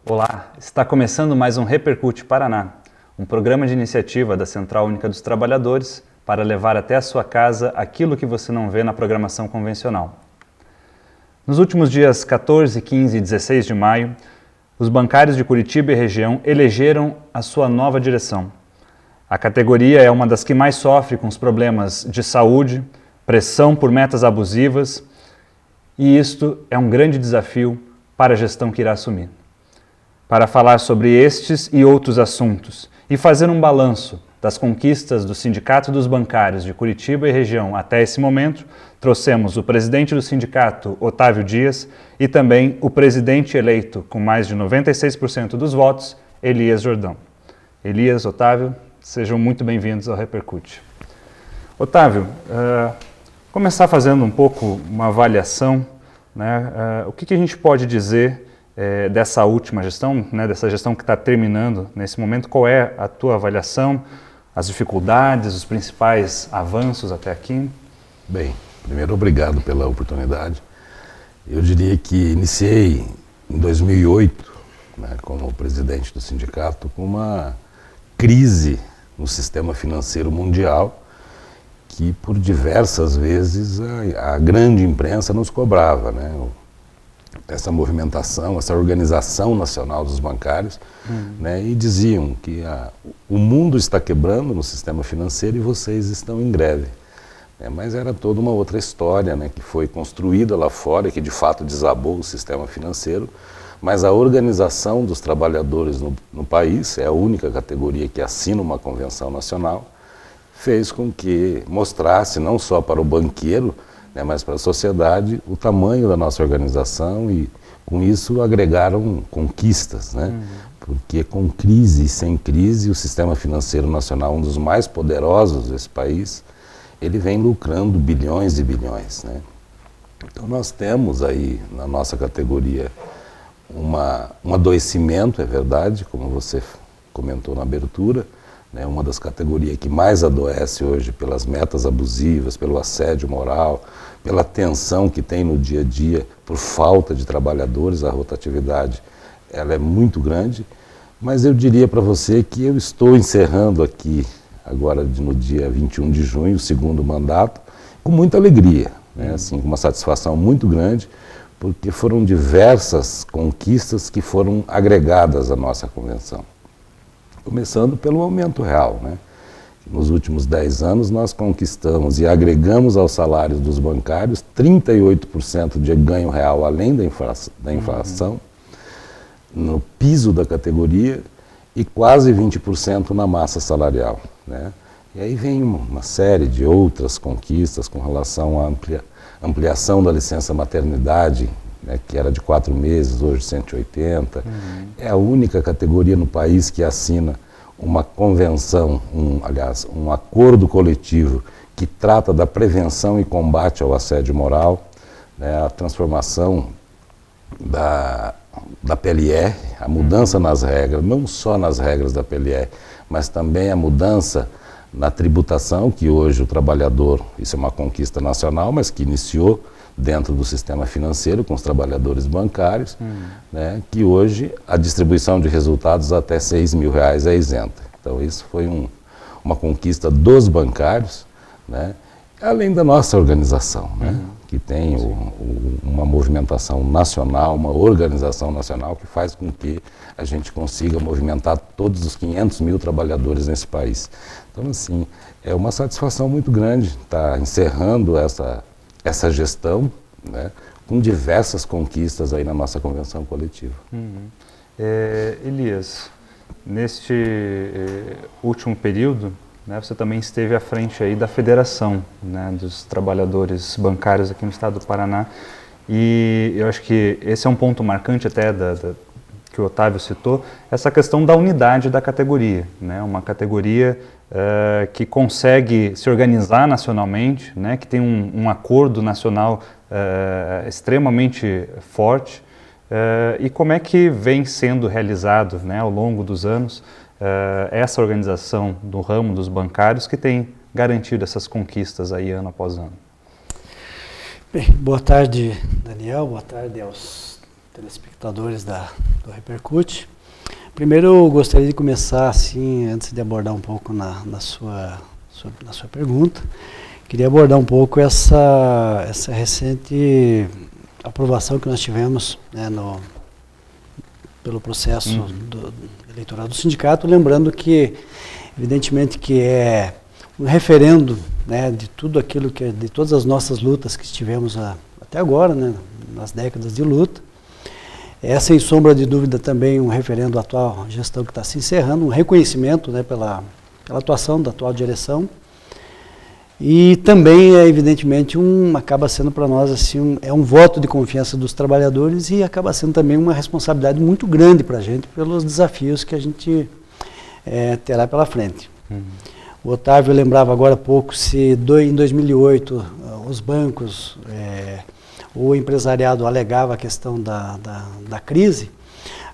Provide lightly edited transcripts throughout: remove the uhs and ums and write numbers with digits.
Olá, está começando mais um Repercute Paraná, um programa de iniciativa da Central Única dos Trabalhadores para levar até a sua casa aquilo que você não vê na programação convencional. Nos últimos dias 14, 15 e 16 de maio, os bancários de Curitiba e região elegeram a sua nova direção. A categoria é uma das que mais sofre com os problemas de saúde, pressão por metas abusivas, e isto é um grande desafio para a gestão que irá assumir. Para falar sobre estes e outros assuntos e fazer um balanço das conquistas do Sindicato dos Bancários de Curitiba e região até esse momento, trouxemos o presidente do sindicato, Otávio Dias, e também o presidente eleito com mais de 96% dos votos, Elias Jordão. Elias, Otávio, sejam muito bem-vindos ao Repercute. Otávio, começar fazendo um pouco uma avaliação, né? O que a gente pode dizer dessa última gestão, né, dessa gestão que está terminando nesse momento? Qual é a tua avaliação, as dificuldades, os principais avanços até aqui? Bem, primeiro, obrigado pela oportunidade. Eu diria que iniciei em 2008, né, como presidente do sindicato, com uma crise no sistema financeiro mundial que, por diversas vezes, a grande imprensa nos cobrava, né? Essa movimentação, essa organização nacional dos bancários, né, e diziam que o mundo está quebrando no sistema financeiro e vocês estão em greve. Mas era toda uma outra história, né, que foi construída lá fora e que de fato desabou o sistema financeiro, mas a organização dos trabalhadores no país, é a única categoria que assina uma convenção nacional, fez com que mostrasse não só para o banqueiro, mas para a sociedade, o tamanho da nossa organização, e com isso agregaram conquistas, né? Porque com crise e sem crise, o sistema financeiro nacional, um dos mais poderosos desse país, ele vem lucrando bilhões e bilhões, né? Então nós temos aí na nossa categoria um adoecimento, é verdade, como você comentou na abertura, né? Uma das categorias que mais adoece hoje pelas metas abusivas, pelo assédio moral, pela tensão que tem no dia a dia, por falta de trabalhadores, a rotatividade ela é muito grande, mas eu diria para você que eu estou encerrando aqui, agora no dia 21 de junho, o segundo mandato, com muita alegria, né? Assim, com uma satisfação muito grande, porque foram diversas conquistas que foram agregadas à nossa convenção. Começando pelo aumento real, né? Nos últimos 10 anos nós conquistamos e agregamos aos salários dos bancários 38% de ganho real além da inflação, no piso da categoria, e quase 20% na massa salarial, né? E aí vem uma série de outras conquistas com relação à ampliação da licença maternidade, né, que era de 4 meses, hoje 180. É a única categoria no país que assina uma convenção, um acordo coletivo que trata da prevenção e combate ao assédio moral, né, a transformação da PLR, a mudança nas regras, não só nas regras da PLR, mas também a mudança na tributação, que hoje o trabalhador, isso é uma conquista nacional, mas que iniciou dentro do sistema financeiro com os trabalhadores bancários, né, que hoje a distribuição de resultados até R$6.000 é isenta. Então isso foi uma conquista dos bancários, né, além da nossa organização, né, que tem uma movimentação nacional, uma organização nacional que faz com que a gente consiga movimentar todos os 500 mil trabalhadores nesse país. Então, assim, é uma satisfação muito grande estar encerrando essa gestão, né, com diversas conquistas aí na nossa convenção coletiva. Elias, neste último período, né, você também esteve à frente aí da Federação, né, dos Trabalhadores Bancários aqui no estado do Paraná, e eu acho que esse é um ponto marcante até que o Otávio citou, essa questão da unidade da categoria, né, uma categoria que consegue se organizar nacionalmente, né, que tem um acordo nacional extremamente forte, E como é que vem sendo realizado, né, ao longo dos anos essa organização do ramo dos bancários que tem garantido essas conquistas aí ano após ano? Bem, boa tarde, Daniel, boa tarde aos telespectadores do Repercute. Primeiro eu gostaria de começar assim, antes de abordar um pouco na sua pergunta, queria abordar um pouco essa recente aprovação que nós tivemos, né, pelo processo eleitoral do sindicato, lembrando que, evidentemente, que é um referendo, né, de tudo aquilo de todas as nossas lutas que tivemos até agora, né, nas décadas de luta. É, sem sombra de dúvida, também um referendo à atual gestão que está se encerrando, um reconhecimento, né, pela atuação da atual direção. E também, evidentemente, acaba sendo para nós assim, um voto de confiança dos trabalhadores e acaba sendo também uma responsabilidade muito grande para a gente pelos desafios que a gente terá pela frente. O Otávio lembrava agora há pouco se em 2008 os bancos, o empresariado alegava a questão da crise.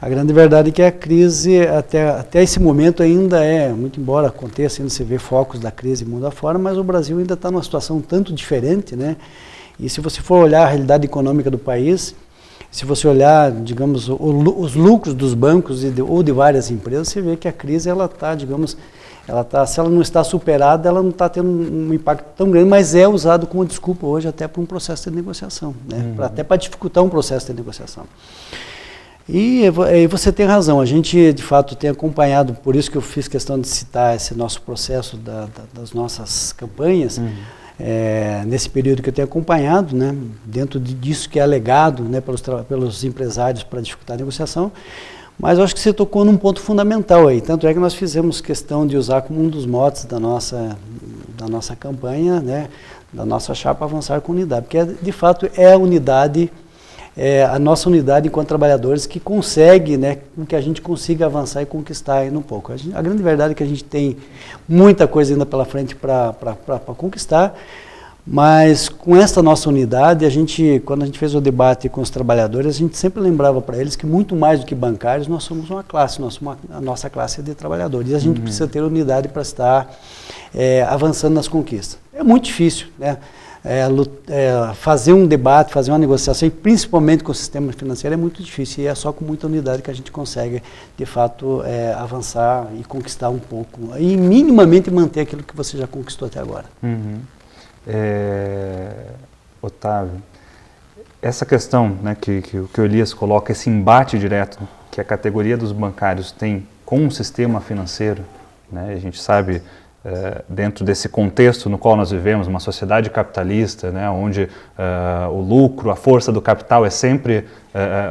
A grande verdade é que a crise, até esse momento, ainda muito embora aconteça, ainda se vê focos da crise mundo afora, mas o Brasil ainda está numa situação tanto diferente, né? E se você for olhar a realidade econômica do país, se você olhar, digamos, os lucros dos bancos ou de várias empresas, você vê que a crise, ela está, digamos, se ela não está superada, ela não está tendo um impacto tão grande, mas é usado como desculpa hoje até para um processo de negociação, né? Até para dificultar um processo de negociação. E você tem razão, a gente de fato tem acompanhado, por isso que eu fiz questão de citar esse nosso processo das nossas campanhas, nesse período que eu tenho acompanhado, né, dentro disso que é alegado, né, pelos empresários para dificultar a negociação, mas eu acho que você tocou num ponto fundamental aí, tanto é que nós fizemos questão de usar como um dos motes da nossa campanha, né, da nossa chapa Avançar com Unidade, porque de fato é a unidade, a nossa unidade enquanto trabalhadores que consegue, né, que a gente consiga avançar e conquistar ainda um pouco. A grande verdade é que a gente tem muita coisa ainda pela frente para conquistar, mas com essa nossa unidade, quando a gente fez o debate com os trabalhadores, a gente sempre lembrava para eles que muito mais do que bancários, nós somos uma classe, a nossa classe é de trabalhadores, e a gente precisa ter unidade para estar avançando nas conquistas. É muito difícil, né? Fazer um debate, fazer uma negociação, e principalmente com o sistema financeiro, é muito difícil, e é só com muita unidade que a gente consegue, de fato, avançar e conquistar um pouco, e minimamente manter aquilo que você já conquistou até agora. Otávio, essa questão, né, que o Elias coloca, esse embate direto que a categoria dos bancários tem com o sistema financeiro, né, a gente sabe, dentro desse contexto no qual nós vivemos, uma sociedade capitalista, né, onde o lucro, a força do capital é sempre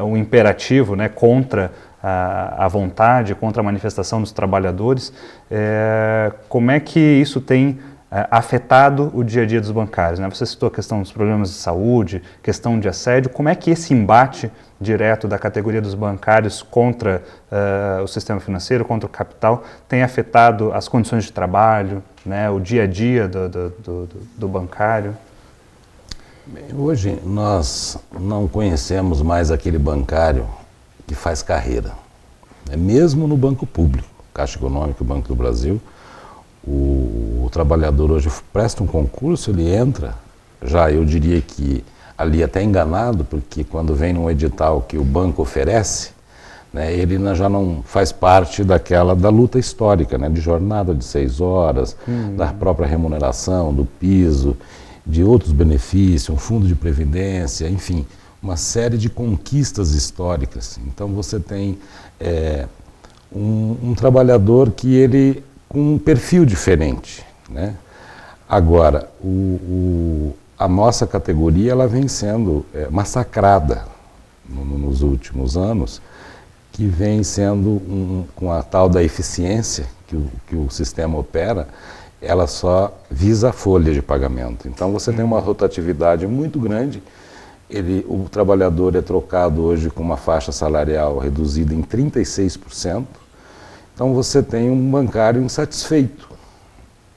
um imperativo, né, contra a vontade, contra a manifestação dos trabalhadores, como é que isso tem afetado o dia a dia dos bancários, né? Você citou a questão dos problemas de saúde, questão de assédio, como é que esse embate direto da categoria dos bancários contra o sistema financeiro, contra o capital, tem afetado as condições de trabalho, né, o dia a dia do bancário? Bem, hoje nós não conhecemos mais aquele bancário que faz carreira, mesmo no banco público, Caixa Econômica, Banco do Brasil. O trabalhador hoje presta um concurso, ele entra, já eu diria que ali até enganado, porque quando vem num edital que o banco oferece, né, ele já não faz parte da luta histórica, né, de jornada de 6 horas, da própria remuneração, do piso, de outros benefícios, um fundo de previdência, enfim, uma série de conquistas históricas. Então você tem um trabalhador que ele com um perfil diferente, né? Agora, a nossa categoria ela vem sendo massacrada nos últimos anos, que vem sendo, com a tal da eficiência que o sistema opera, ela só visa a folha de pagamento. Então você tem uma rotatividade muito grande, o trabalhador é trocado hoje com uma faixa salarial reduzida em 36%, então você tem um bancário insatisfeito,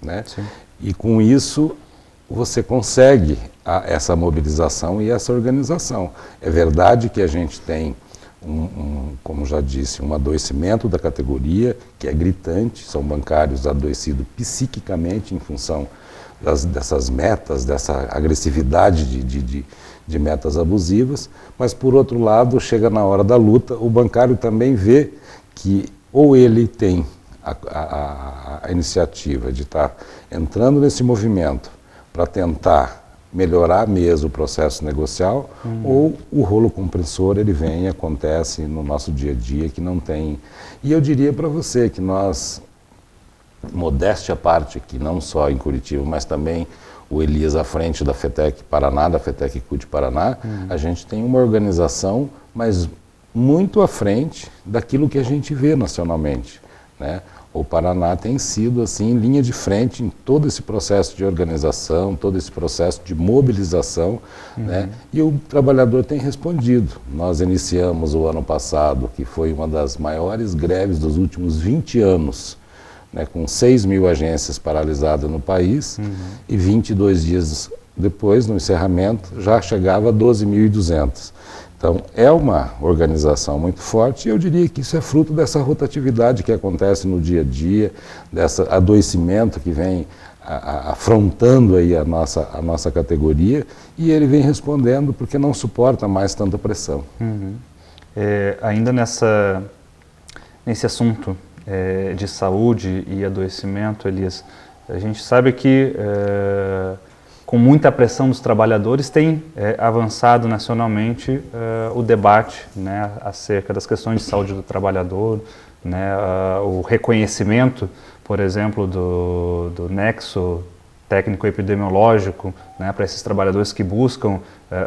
né? Sim. E com isso você consegue essa mobilização e essa organização. É verdade que a gente tem como já disse, um adoecimento da categoria que é gritante, são bancários adoecidos psiquicamente em função dessas metas, dessa agressividade de metas abusivas, mas por outro lado, chega na hora da luta, o bancário também vê que ou ele tem a iniciativa de estar entrando nesse movimento para tentar melhorar mesmo o processo negocial, ou o rolo compressor ele vem e acontece no nosso dia a dia que não tem. E eu diria para você que nós, modéstia à parte aqui, não só em Curitiba, mas também o Elias à frente da FETEC Paraná, da FETEC CUT Paraná, a gente tem uma organização, mas muito à frente daquilo que a gente vê nacionalmente, né? O Paraná tem sido assim linha de frente em todo esse processo de organização, todo esse processo de mobilização, né? E o trabalhador tem respondido. Nós iniciamos o ano passado, que foi uma das maiores greves dos últimos 20 anos, né? Com 6 mil agências paralisadas no país, e 22 dias depois, no encerramento, já chegava a 12.200. Então, é uma organização muito forte e eu diria que isso é fruto dessa rotatividade que acontece no dia a dia, desse adoecimento que vem afrontando aí a nossa categoria, e ele vem respondendo porque não suporta mais tanta pressão. Ainda nesse assunto de saúde e adoecimento, Elias, a gente sabe que com muita pressão dos trabalhadores, tem avançado nacionalmente o debate, né, acerca das questões de saúde do trabalhador, né, o reconhecimento, por exemplo, do nexo técnico-epidemiológico, né, para esses trabalhadores que buscam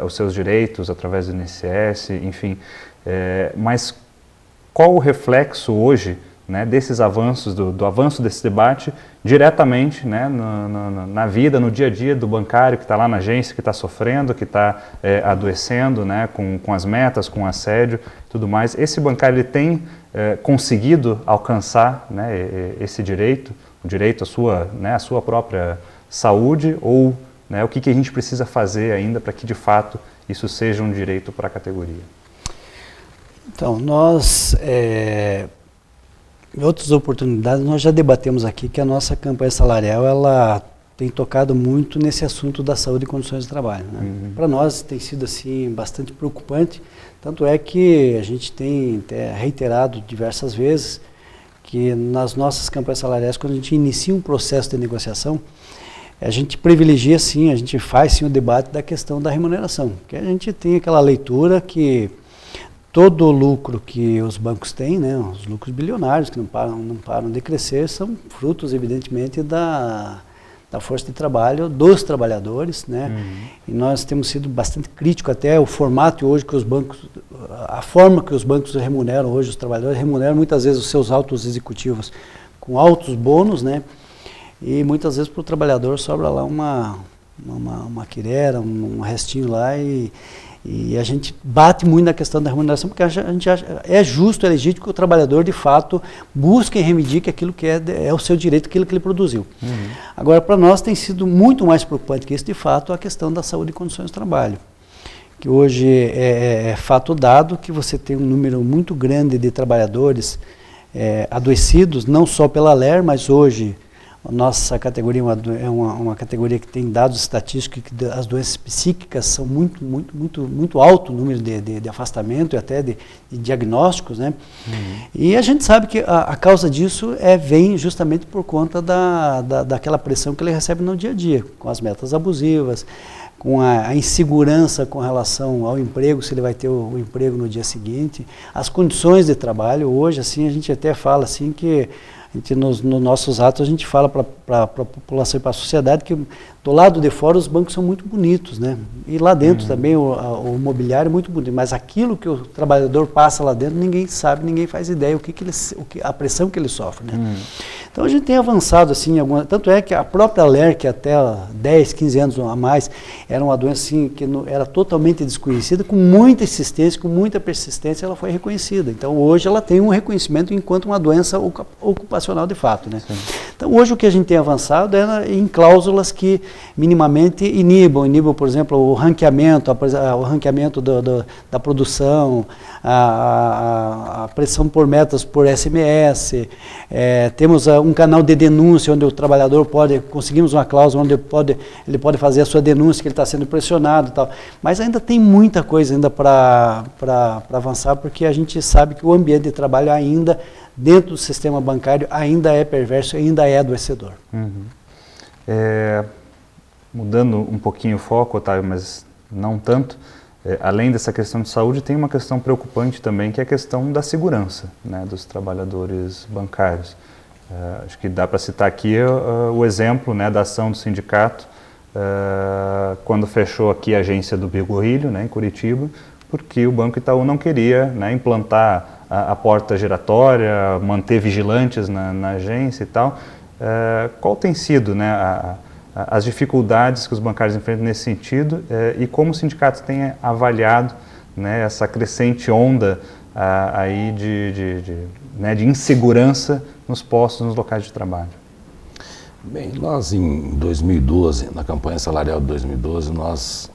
os seus direitos através do INSS, enfim. Mas qual o reflexo hoje, né, desses avanços, do avanço desse debate diretamente, né, na vida, no dia a dia do bancário que está lá na agência, que está sofrendo, que está adoecendo, né, com as metas, com o assédio e tudo mais. Esse bancário ele tem conseguido alcançar, né, esse direito, o direito à sua própria saúde, ou, né, o que a gente precisa fazer ainda para que de fato isso seja um direito para a categoria? Então, nós... Em outras oportunidades, nós já debatemos aqui que a nossa campanha salarial ela tem tocado muito nesse assunto da saúde e condições de trabalho, né? Para nós tem sido assim bastante preocupante, tanto é que a gente tem reiterado diversas vezes que nas nossas campanhas salariais, quando a gente inicia um processo de negociação, a gente privilegia sim, a gente faz sim o debate da questão da remuneração, que a gente tem aquela leitura que todo o lucro que os bancos têm, né, os lucros bilionários que não param de crescer, são frutos, evidentemente, da força de trabalho dos trabalhadores, né? E nós temos sido bastante críticos até o formato hoje que os bancos, a forma que os bancos remuneram hoje, os trabalhadores remuneram muitas vezes os seus altos executivos com altos bônus, né? E muitas vezes para o trabalhador sobra lá uma quirera, um restinho lá, e a gente bate muito na questão da remuneração, porque a gente acha, é justo, é legítimo que o trabalhador, de fato, busque e reivindique aquilo que é o seu direito, aquilo que ele produziu. Agora, para nós tem sido muito mais preocupante que isso, de fato, a questão da saúde e condições de trabalho. Que hoje é fato dado que você tem um número muito grande de trabalhadores adoecidos, não só pela LER, mas hoje a nossa categoria é uma categoria que tem dados estatísticos que as doenças psíquicas são muito alto o número de afastamento e até de diagnósticos, né? E a gente sabe que a causa disso vem justamente por conta daquela pressão que ele recebe no dia a dia, com as metas abusivas, com a insegurança com relação ao emprego, se ele vai ter o emprego no dia seguinte, as condições de trabalho. Hoje, assim, a gente até fala assim que nos nossos atos a gente fala para a população e para a sociedade que do lado de fora os bancos são muito bonitos, né? E lá dentro também o mobiliário é muito bonito, mas aquilo que o trabalhador passa lá dentro ninguém sabe, ninguém faz ideia a pressão que ele sofre, né? Então a gente tem avançado assim, tanto é que a própria LER, que até 10, 15 anos a mais era uma doença assim, que era totalmente desconhecida, com muita insistência, com muita persistência ela foi reconhecida. Então hoje ela tem um reconhecimento enquanto uma doença ocupacional de fato, né? Então, hoje o que a gente tem avançado é em cláusulas que minimamente inibam, por exemplo, o ranqueamento da produção, a pressão por metas por SMS, temos um canal de denúncia onde o trabalhador conseguimos uma cláusula onde ele pode fazer a sua denúncia que ele está sendo pressionado e tal. Mas ainda tem muita coisa ainda para avançar, porque a gente sabe que o ambiente de trabalho ainda, dentro do sistema bancário, ainda é perverso, ainda é adoecedor. Uhum. Mudando um pouquinho o foco, Otávio, mas não tanto, além dessa questão de saúde, tem uma questão preocupante também, que é a questão da segurança, né, dos trabalhadores bancários. Acho que dá para citar aqui o exemplo, né, da ação do sindicato, quando fechou aqui a agência do Bigorrilho, né, em Curitiba, porque o Banco Itaú não queria, né, implantar a porta giratória, manter vigilantes na agência e tal. Qual tem sido, né, as dificuldades que os bancários enfrentam nesse sentido e como o sindicato tem avaliado, né, essa crescente onda aí de insegurança nos postos, nos locais de trabalho? Bem, nós em 2012, na campanha salarial de 2012, nós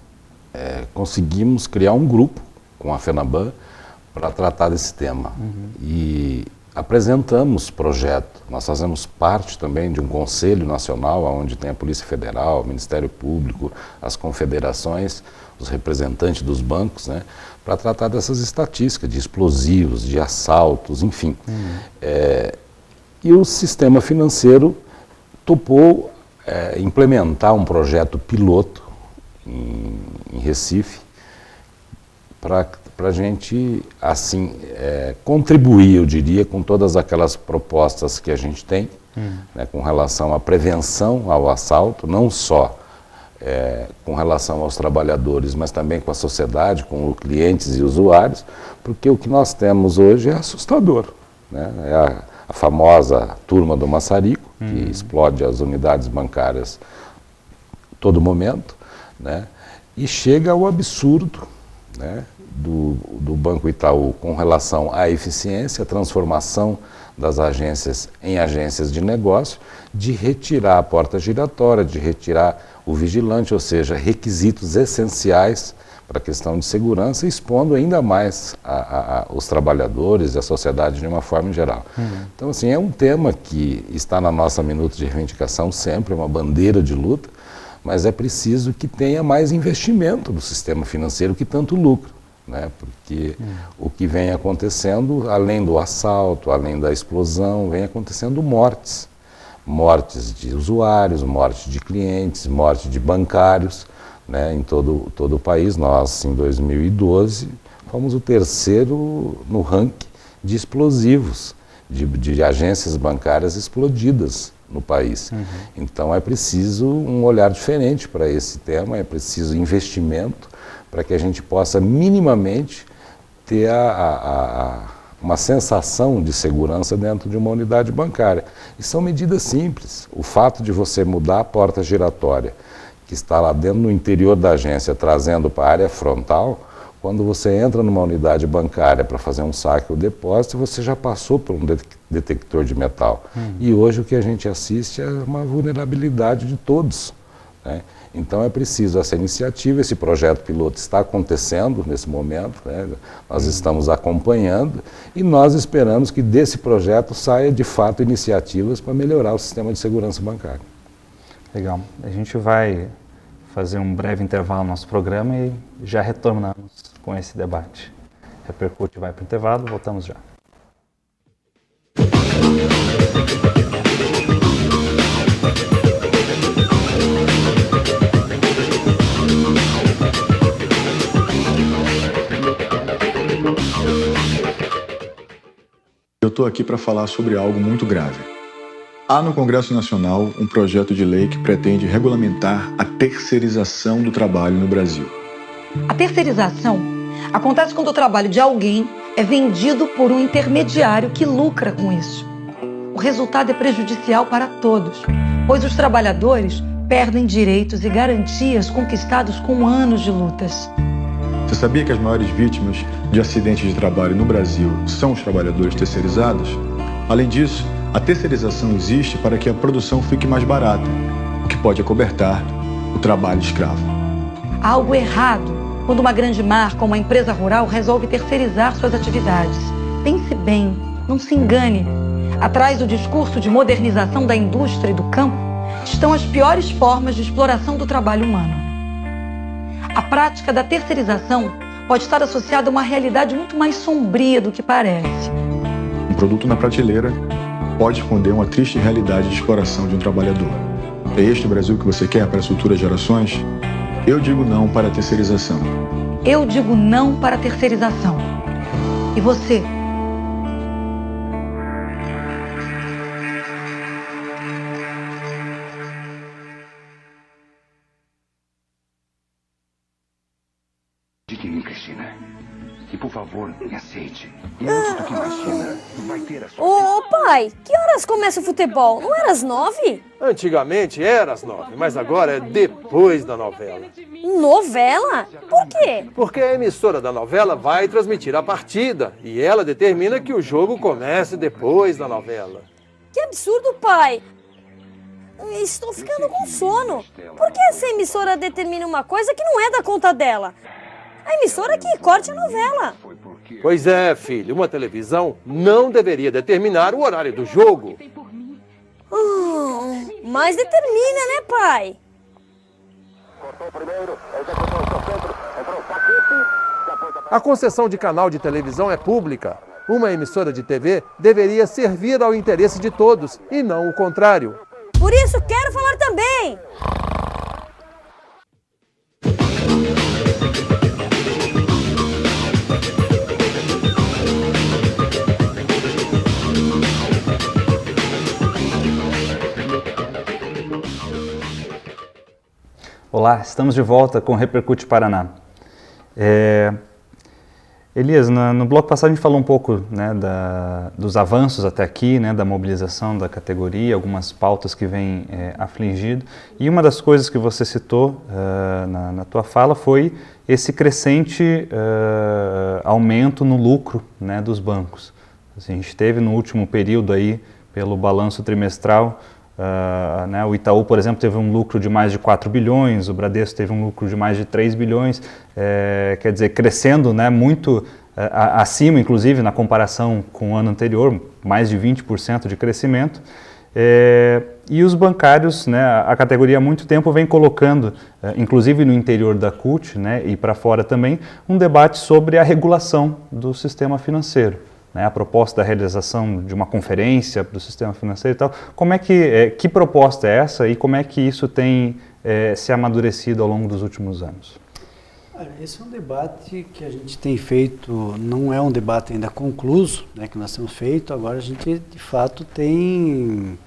conseguimos criar um grupo com a FENABAN para tratar desse tema. Uhum. E apresentamos projeto. Nós fazemos parte também de um conselho nacional, onde tem a Polícia Federal, o Ministério Público, as confederações, os representantes dos bancos, né, para tratar dessas estatísticas de explosivos, de assaltos, enfim. Uhum. E o sistema financeiro topou implementar um projeto piloto em Recife para a gente, assim, contribuir, eu diria, com todas aquelas propostas que a gente tem, né, com relação à prevenção ao assalto, não só com relação aos trabalhadores, mas também com a sociedade, com os clientes e usuários, porque o que nós temos hoje é assustador, né? É a famosa turma do maçarico, que explode as unidades bancárias a todo momento, né? E chega ao absurdo, né, do Banco Itaú com relação à eficiência, a transformação das agências em agências de negócio, de retirar a porta giratória, de retirar o vigilante, ou seja, requisitos essenciais para a questão de segurança, expondo ainda mais os trabalhadores e a sociedade de uma forma geral. Então, assim, é um tema que está na nossa minuta de reivindicação sempre, é uma bandeira de luta, mas é preciso que tenha mais investimento no sistema financeiro que tanto lucro, né? Porque o que vem acontecendo, além do assalto, além da explosão, vem acontecendo mortes. Mortes de usuários, mortes de clientes, mortes de bancários, né, em todo o país. Nós, em 2012, fomos o terceiro no ranking de explosivos, de agências bancárias explodidas no país. Então é preciso um olhar diferente para esse tema, é preciso investimento para que a gente possa minimamente ter uma sensação de segurança dentro de uma unidade bancária. E são medidas simples. O fato de você mudar a porta giratória, que está lá dentro no interior da agência, trazendo para a área frontal, quando você entra numa unidade bancária para fazer um saque ou depósito, você já passou por um detector de metal. E hoje o que a gente assiste é uma vulnerabilidade de todos, né? Então é preciso essa iniciativa, esse projeto piloto está acontecendo nesse momento, né? Nós estamos acompanhando e nós esperamos que desse projeto saia de fato iniciativas para melhorar o sistema de segurança bancária. Legal. A gente vai fazer um breve intervalo no nosso programa e já retornamos com esse debate. Repercute vai para o intervalo, voltamos já. Eu estou aqui para falar sobre algo muito grave. Há no Congresso Nacional um projeto de lei que pretende regulamentar a terceirização do trabalho no Brasil. A terceirização acontece quando o trabalho de alguém é vendido por um intermediário que lucra com isso. O resultado é prejudicial para todos, pois os trabalhadores perdem direitos e garantias conquistados com anos de lutas. Você sabia que as maiores vítimas de acidentes de trabalho no Brasil são os trabalhadores terceirizados? Além disso, A terceirização existe para que a produção fique mais barata, o que pode acobertar o trabalho escravo. Há algo errado quando uma grande marca ou uma empresa rural resolve terceirizar suas atividades. Pense bem, não se engane. Atrás do discurso de modernização da indústria e do campo estão as piores formas de exploração do trabalho humano. A prática da terceirização pode estar associada a uma realidade muito mais sombria do que parece. Um produto na prateleira pode esconder uma triste realidade de exploração de um trabalhador. É este o Brasil que você quer para as futuras gerações? Eu digo não para a terceirização. Eu digo não para a terceirização. E você? Acredite em mim, Cristina. E por favor, me aceite. E antes do que imagina, vai ter a sua... Ô, pai, que horas começa o futebol? Não era às 9? Antigamente era às 9, mas agora é depois da novela. Novela? Por quê? Porque a emissora da novela vai transmitir a partida e ela determina que o jogo comece depois da novela. Que absurdo, pai. Estou ficando com sono. Por que essa emissora determina uma coisa que não é da conta dela? A emissora que corte a novela. Pois é, filho, uma televisão não deveria determinar o horário do jogo. Mas determina, né, pai? A concessão de canal de televisão é pública. Uma emissora de TV deveria servir ao interesse de todos e não o contrário. Por isso quero falar também. Olá, estamos de volta com o Repercute Paraná. Elias, no bloco passado a gente falou um pouco, né, dos avanços até aqui, né, da mobilização da categoria, algumas pautas que vêm afligindo, e uma das coisas que você citou na tua fala foi esse crescente aumento no lucro, né, dos bancos. Assim, a gente teve no último período aí, pelo balanço trimestral, né, o Itaú, por exemplo, teve um lucro de mais de 4 bilhões, o Bradesco teve um lucro de mais de 3 bilhões, quer dizer, crescendo, né, muito acima, inclusive, na comparação com o ano anterior, mais de 20% de crescimento. E os bancários, né, a categoria há muito tempo vem colocando, inclusive no interior da CUT, né, e para fora também, um debate sobre a regulação do sistema financeiro. A proposta da realização de uma conferência do sistema financeiro e tal. Como é que proposta é essa e como é que isso tem se amadurecido ao longo dos últimos anos? Esse é um debate que a gente tem feito, não é um debate ainda concluso, né, que nós temos feito, agora a gente de fato tem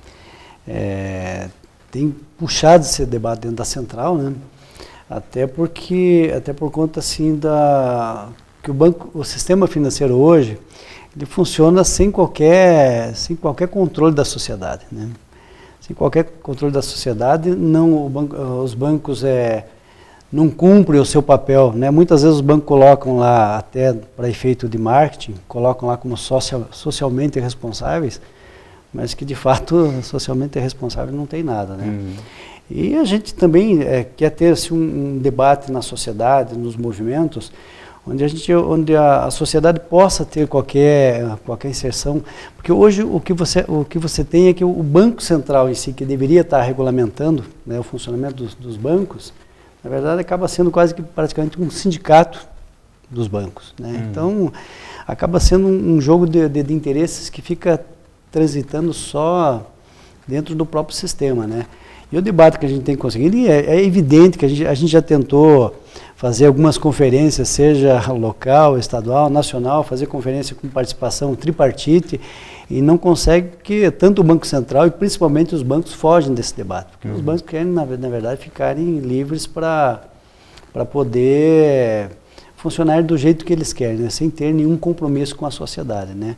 puxado esse debate dentro da central, né, até por conta assim que o sistema financeiro hoje, ele funciona sem qualquer controle da sociedade, né? Sem qualquer controle da sociedade, os bancos não cumprem o seu papel, né? Muitas vezes os bancos colocam lá, até para efeito de marketing, colocam lá como socialmente responsáveis, mas que de fato socialmente responsável não tem nada, né? E a gente também quer ter assim, um debate na sociedade, nos movimentos, onde a sociedade possa ter qualquer inserção, porque hoje o que você tem é que o Banco Central em si, que deveria estar regulamentando, né, o funcionamento dos bancos, na verdade acaba sendo quase que praticamente um sindicato dos bancos, né? Então acaba sendo um jogo de interesses que fica transitando só dentro do próprio sistema, né? E o debate que a gente tem conseguido, é evidente que a gente já tentou fazer algumas conferências, seja local, estadual, nacional, fazer conferência com participação tripartite, e não consegue, porque tanto o Banco Central e principalmente os bancos fogem desse debate, porque os bancos querem, na verdade, ficarem livres para poder funcionar do jeito que eles querem, né? Sem ter nenhum compromisso com a sociedade, né?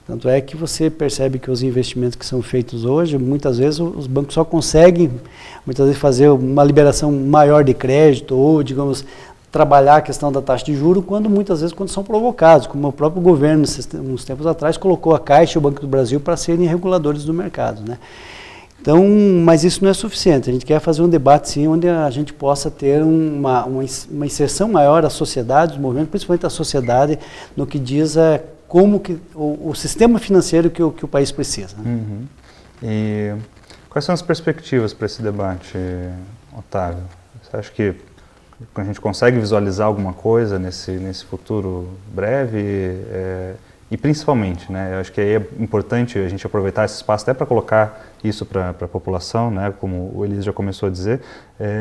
Tanto é que você percebe que os investimentos que são feitos hoje, muitas vezes os bancos só conseguem, muitas vezes, fazer uma liberação maior de crédito ou, digamos, trabalhar a questão da taxa de juros muitas vezes quando são provocados, como o próprio governo, uns tempos atrás, colocou a Caixa e o Banco do Brasil para serem reguladores do mercado, né? Então, mas isso não é suficiente, a gente quer fazer um debate sim, onde a gente possa ter uma inserção maior à sociedade, os movimentos, principalmente a sociedade, no que diz como que o sistema financeiro que o país precisa. Né? Uhum. E quais são as perspectivas para esse debate, Otávio? Você acha que a gente consegue visualizar alguma coisa nesse futuro breve? E principalmente, né, eu acho que aí é importante a gente aproveitar esse espaço até para colocar isso para a população, né, como o Elias já começou a dizer,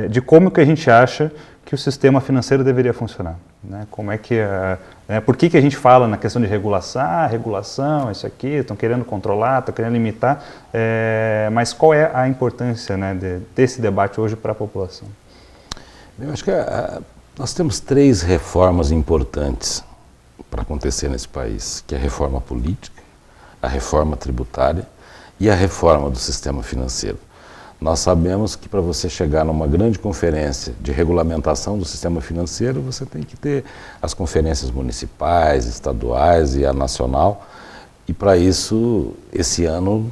de como que a gente acha que o sistema financeiro deveria funcionar. Né, como é que por que a gente fala na questão de regulação, regulação, isso aqui, estão querendo controlar, estão querendo limitar, mas qual é a importância, né, desse debate hoje para a população? Eu acho que nós temos 3 reformas importantes para acontecer nesse país, que é a reforma política, a reforma tributária e a reforma do sistema financeiro. Nós sabemos que para você chegar numa grande conferência de regulamentação do sistema financeiro, você tem que ter as conferências municipais, estaduais e a nacional, e para isso, esse ano,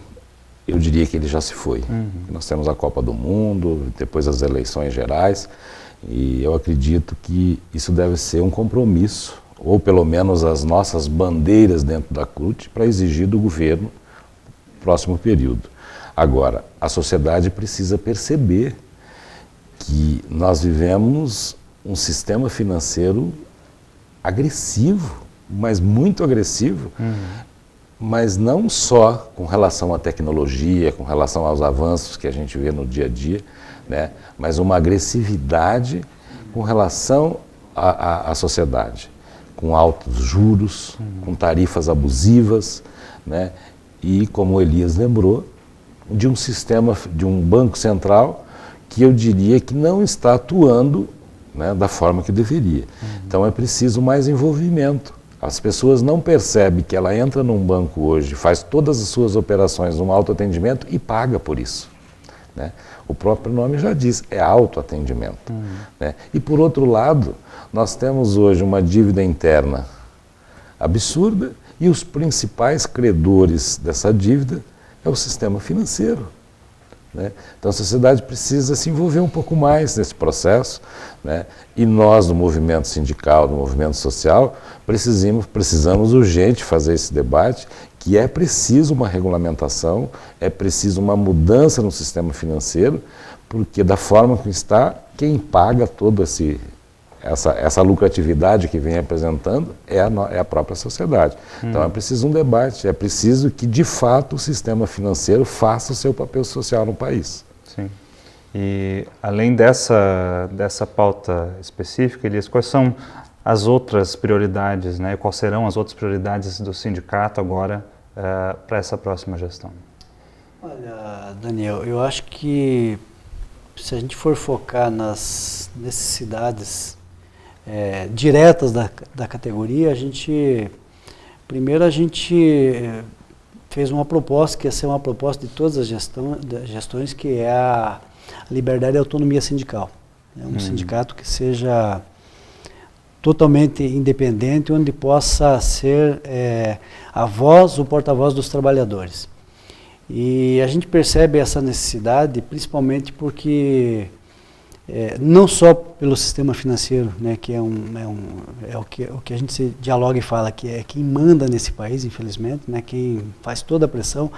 eu diria que ele já se foi. Nós temos a Copa do Mundo, depois as eleições gerais, e eu acredito que isso deve ser um compromisso, ou pelo menos as nossas bandeiras dentro da CRUT, para exigir do governo no próximo período. Agora, a sociedade precisa perceber que nós vivemos um sistema financeiro agressivo, mas muito agressivo, mas não só com relação à tecnologia, com relação aos avanços que a gente vê no dia a dia, né, mas uma agressividade com relação à sociedade, com altos juros, com tarifas abusivas, né, e, como o Elias lembrou, de um sistema, de um banco central que eu diria que não está atuando, né, da forma que deveria. Então é preciso mais envolvimento. As pessoas não percebem que ela entra num banco hoje, faz todas as suas operações num autoatendimento e paga por isso. Né? O próprio nome já diz, é autoatendimento. Né? E por outro lado, nós temos hoje uma dívida interna absurda e os principais credores dessa dívida é o sistema financeiro. Né? Então a sociedade precisa se envolver um pouco mais nesse processo, né? E nós do movimento sindical, do movimento social, precisamos urgente fazer esse debate, que é preciso uma regulamentação, é preciso uma mudança no sistema financeiro, porque da forma que está, quem paga toda essa lucratividade que vem apresentando é a própria sociedade. Então é preciso um debate, é preciso que de fato o sistema financeiro faça o seu papel social no país. Sim. E além dessa pauta específica, Elias, quais são as outras prioridades, né? Quais serão as outras prioridades do sindicato agora para essa próxima gestão? Olha, Daniel, eu acho que se a gente for focar nas necessidades diretas da categoria, primeiro a gente fez uma proposta, que ia ser uma proposta de todas as gestões, que é a liberdade e autonomia sindical. É um sindicato que seja totalmente independente, onde possa ser a voz, o porta-voz dos trabalhadores. E a gente percebe essa necessidade principalmente porque não só pelo sistema financeiro, né, que é o que a gente se dialoga e fala, que é quem manda nesse país, infelizmente, né, quem faz toda a pressão,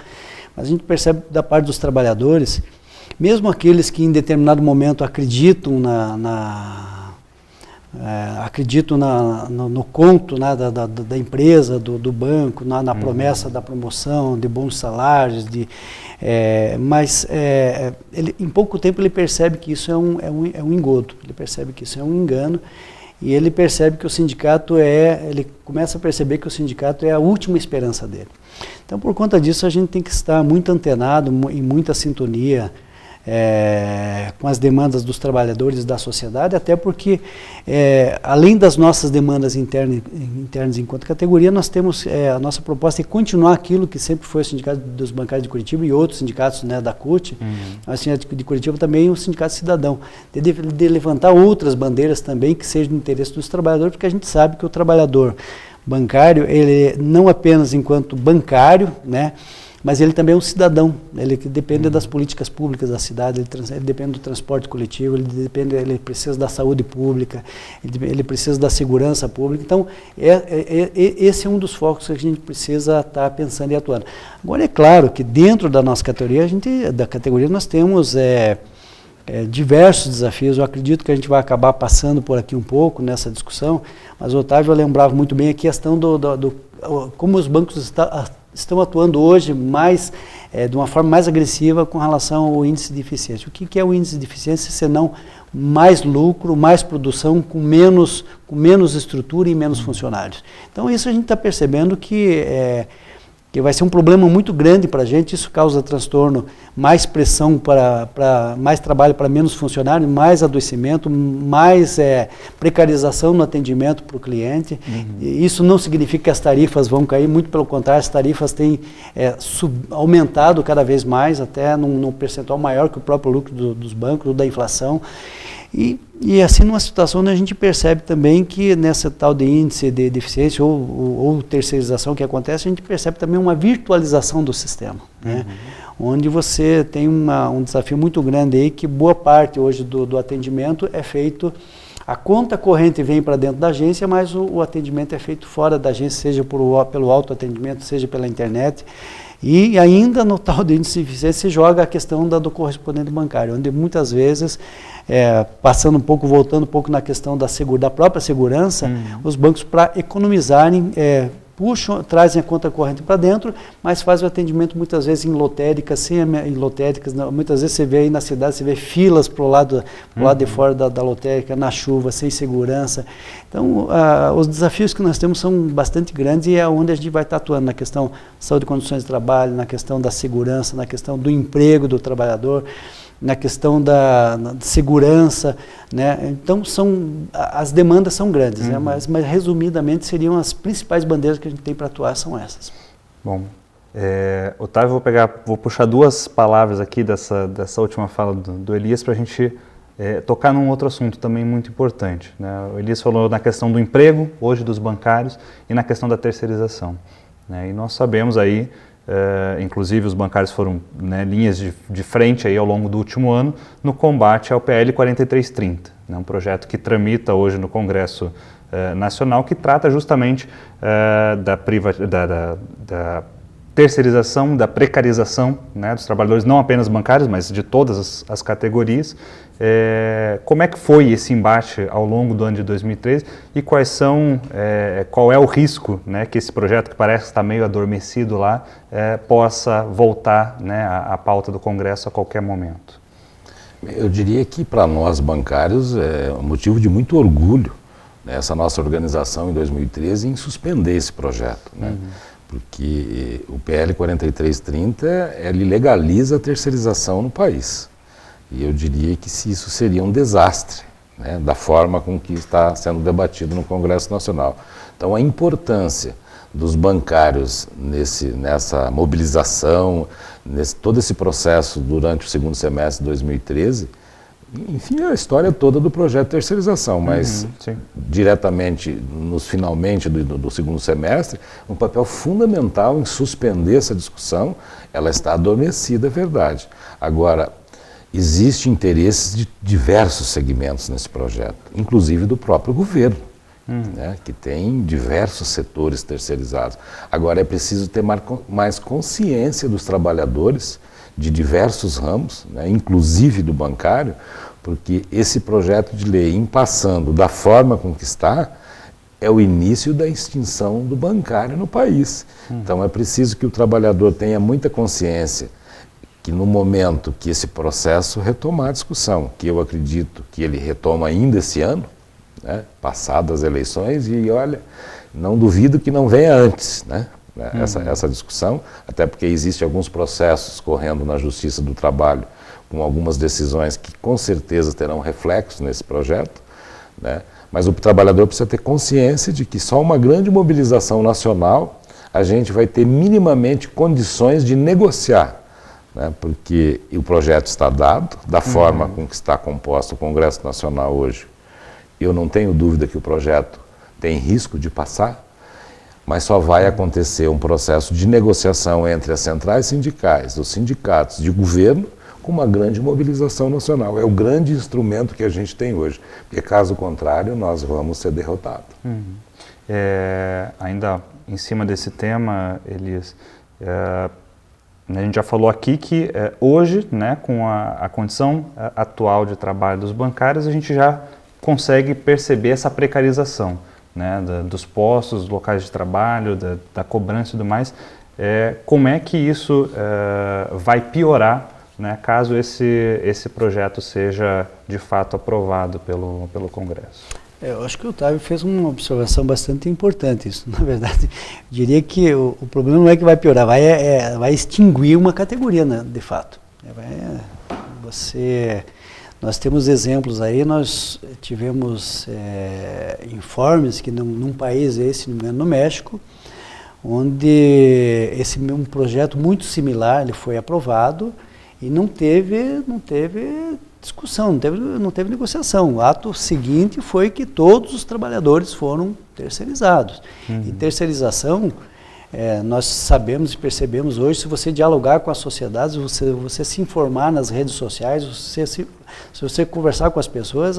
mas a gente percebe da parte dos trabalhadores, mesmo aqueles que em determinado momento acreditam no conto, né, da empresa, do banco, na promessa da promoção, de bons salários, mas em pouco tempo ele percebe que isso é um engodo, ele percebe que isso é um engano, e ele percebe que o sindicato ele começa a perceber que o sindicato é a última esperança dele. Então, por conta disso, a gente tem que estar muito antenado, em muita sintonia, com as demandas dos trabalhadores e da sociedade, até porque, além das nossas demandas internas enquanto categoria, nós temos, a nossa proposta é continuar aquilo que sempre foi o Sindicato dos Bancários de Curitiba e outros sindicatos, né, da CUT, o Sindicato de Curitiba também, o Sindicato Cidadão, de levantar outras bandeiras também que sejam do interesse dos trabalhadores, porque a gente sabe que o trabalhador bancário, ele não apenas enquanto bancário, né, mas ele também é um cidadão, ele que depende das políticas públicas da cidade, ele depende do transporte coletivo, ele precisa da saúde pública, ele precisa da segurança pública. Então, esse é um dos focos que a gente precisa estar pensando e atuando. Agora, é claro que dentro da nossa categoria, nós temos diversos desafios. Eu acredito que a gente vai acabar passando por aqui um pouco nessa discussão, mas o Otávio lembrava muito bem a questão como os bancos estão atuando hoje de uma forma mais agressiva com relação ao índice de eficiência. O que é o índice de eficiência, senão mais lucro, mais produção, com menos estrutura e menos funcionários? Então isso a gente está percebendo que vai ser um problema muito grande para a gente. Isso causa transtorno, mais pressão mais trabalho para menos funcionário, mais adoecimento, mais precarização no atendimento para o cliente. Isso não significa que as tarifas vão cair, muito pelo contrário, as tarifas têm aumentado cada vez mais, até num percentual maior que o próprio lucro dos bancos, ou da inflação. E assim, numa situação onde a gente percebe também que nessa tal de índice de eficiência ou terceirização que acontece, a gente percebe também uma virtualização do sistema, né? Onde você tem um desafio muito grande aí, que boa parte hoje do atendimento é feito, a conta corrente vem para dentro da agência, mas o atendimento é feito fora da agência, seja pelo autoatendimento, seja pela internet. E ainda no tal de índice de eficiência se joga a questão do correspondente bancário, onde muitas vezes, voltando um pouco na questão da própria segurança, os bancos, para economizarem, trazem a conta corrente para dentro, mas fazem o atendimento muitas vezes em lotéricas, muitas vezes você vê aí na cidade, você vê filas para o lado de fora da lotérica, na chuva, sem segurança. Então, os desafios que nós temos são bastante grandes, e é onde a gente vai estar atuando na questão de saúde e condições de trabalho, na questão da segurança, na questão do emprego do trabalhador, na questão da segurança, né? Então as demandas são grandes, né? Mas resumidamente seriam as principais bandeiras que a gente tem para atuar, são essas. Bom, Otávio, vou puxar duas palavras aqui dessa última fala do Elias para a gente tocar num outro assunto também muito importante, né? O Elias falou na questão do emprego, hoje dos bancários, e na questão da terceirização, né? E nós sabemos aí, inclusive os bancários foram, né, linhas de frente aí ao longo do último ano no combate ao PL 4330, né, um projeto que tramita hoje no Congresso Nacional, que trata justamente da terceirização, da precarização, né, dos trabalhadores, não apenas bancários, mas de todas as categorias. Como é que foi esse embate ao longo do ano de 2013 e qual é o risco, né, que esse projeto, que parece estar meio adormecido lá, possa voltar, né, à pauta do Congresso a qualquer momento? Eu diria que para nós bancários é um motivo de muito orgulho, né, essa nossa organização em 2013 em suspender esse projeto, né? Porque o PL 4330 ele legaliza a terceirização no país. E eu diria que isso seria um desastre, né, da forma com que está sendo debatido no Congresso Nacional. Então, a importância dos bancários nessa mobilização, todo esse processo durante o segundo semestre de 2013, enfim, a história toda do projeto de terceirização, mas diretamente, finalmente do segundo semestre, um papel fundamental em suspender essa discussão. Ela está adormecida, é verdade. Agora, existem interesses de diversos segmentos nesse projeto, inclusive do próprio governo, né, que tem diversos setores terceirizados. Agora, é preciso ter mais consciência dos trabalhadores de diversos ramos, né, inclusive do bancário, porque esse projeto de lei, em passando da forma com que está, é o início da extinção do bancário no país. Então, é preciso que o trabalhador tenha muita consciência que no momento que esse processo retomar a discussão, que eu acredito que ele retoma ainda esse ano, né, passadas as eleições, e olha, não duvido que não venha antes, né, essa discussão, até porque existem alguns processos correndo na Justiça do Trabalho com algumas decisões que com certeza terão reflexo nesse projeto, né? Mas o trabalhador precisa ter consciência de que só uma grande mobilização nacional a gente vai ter minimamente condições de negociar, né? Porque o projeto está dado, da forma com que está composto o Congresso Nacional hoje. Eu não tenho dúvida que o projeto tem risco de passar, mas só vai acontecer um processo de negociação entre as centrais sindicais, os sindicatos de governo, com uma grande mobilização nacional. É o grande instrumento que a gente tem hoje, porque caso contrário nós vamos ser derrotados. Ainda em cima desse tema, Elias, a gente já falou aqui que hoje, né, com a condição atual de trabalho dos bancários, a gente já consegue perceber essa precarização, né, dos postos, dos locais de trabalho, da cobrança e tudo mais. Como é que isso vai piorar, né, caso esse projeto seja de fato aprovado pelo Congresso? Eu acho que o Otávio fez uma observação bastante importante. Isso, na verdade, eu diria que o problema não é que vai piorar, vai extinguir uma categoria, né, de fato. Nós temos exemplos aí, nós tivemos informes que num país, se não me engano, no México, onde um projeto muito similar ele foi aprovado e não teve discussão, não teve negociação. O ato seguinte foi que todos os trabalhadores foram terceirizados. E terceirização, nós sabemos e percebemos hoje, se você dialogar com as sociedades, você se informar nas redes sociais, se você conversar com as pessoas,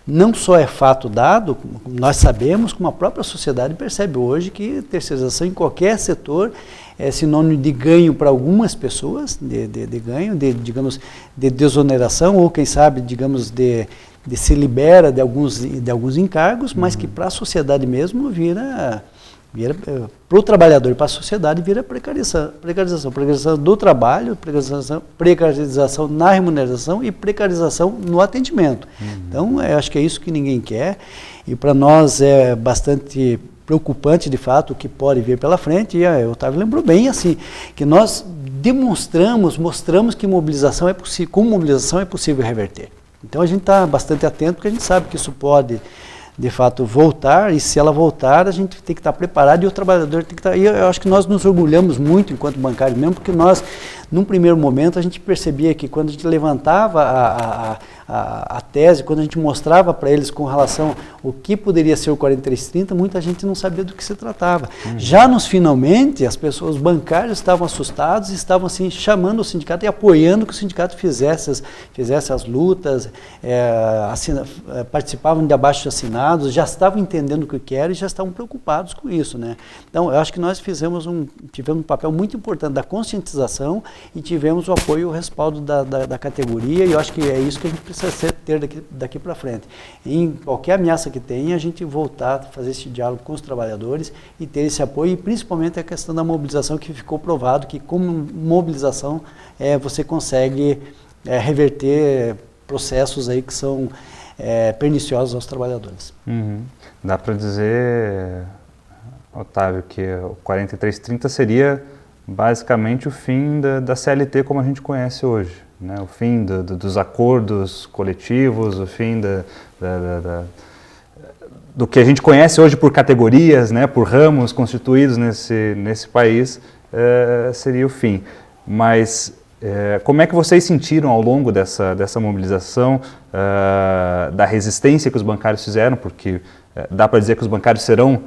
não só é fato dado, nós sabemos, como a própria sociedade percebe hoje que terceirização em qualquer setor é sinônimo de ganho para algumas pessoas, de ganho, digamos, de desoneração, ou quem sabe, digamos, de se libera de alguns encargos, mas que para a sociedade mesmo vira para o trabalhador e para a sociedade vira precarização do trabalho, precarização na remuneração e precarização no atendimento. Então, eu acho que é isso que ninguém quer, e para nós é bastante preocupante, de fato, o que pode vir pela frente. E o Otávio lembrou bem, assim, que nós mostramos que mobilização com mobilização é possível reverter. Então, a gente está bastante atento, porque a gente sabe que isso pode, de fato, voltar, e se ela voltar, a gente tem que estar preparado, e o trabalhador tem que estar... E eu acho que nós nos orgulhamos muito, enquanto bancários mesmo, porque nós, num primeiro momento, a gente percebia que quando a gente levantava a tese, quando a gente mostrava para eles com relação ao que poderia ser o 4330, muita gente não sabia do que se tratava. Já nos finalmente, os bancários estavam assustados e estavam assim, chamando o sindicato e apoiando que o sindicato fizesse as lutas, participavam de abaixo-assinados, já estavam entendendo o que era e já estavam preocupados com isso, né? Então, eu acho que nós tivemos um papel muito importante da conscientização e tivemos o apoio e o respaldo da categoria, e eu acho que é isso que a gente precisa ter daqui para frente. Em qualquer ameaça que tenha, a gente voltar a fazer esse diálogo com os trabalhadores e ter esse apoio, e principalmente a questão da mobilização, que ficou provado que com mobilização você consegue reverter processos aí que são perniciosos aos trabalhadores. Dá para dizer, Otávio, que o 4330 seria basicamente o fim da CLT como a gente conhece hoje, né? O fim dos acordos coletivos, o fim do que a gente conhece hoje por categorias, né, por ramos constituídos nesse país, seria o fim. Mas como é que vocês sentiram ao longo dessa mobilização, da resistência que os bancários fizeram? Porque dá para dizer que os bancários serão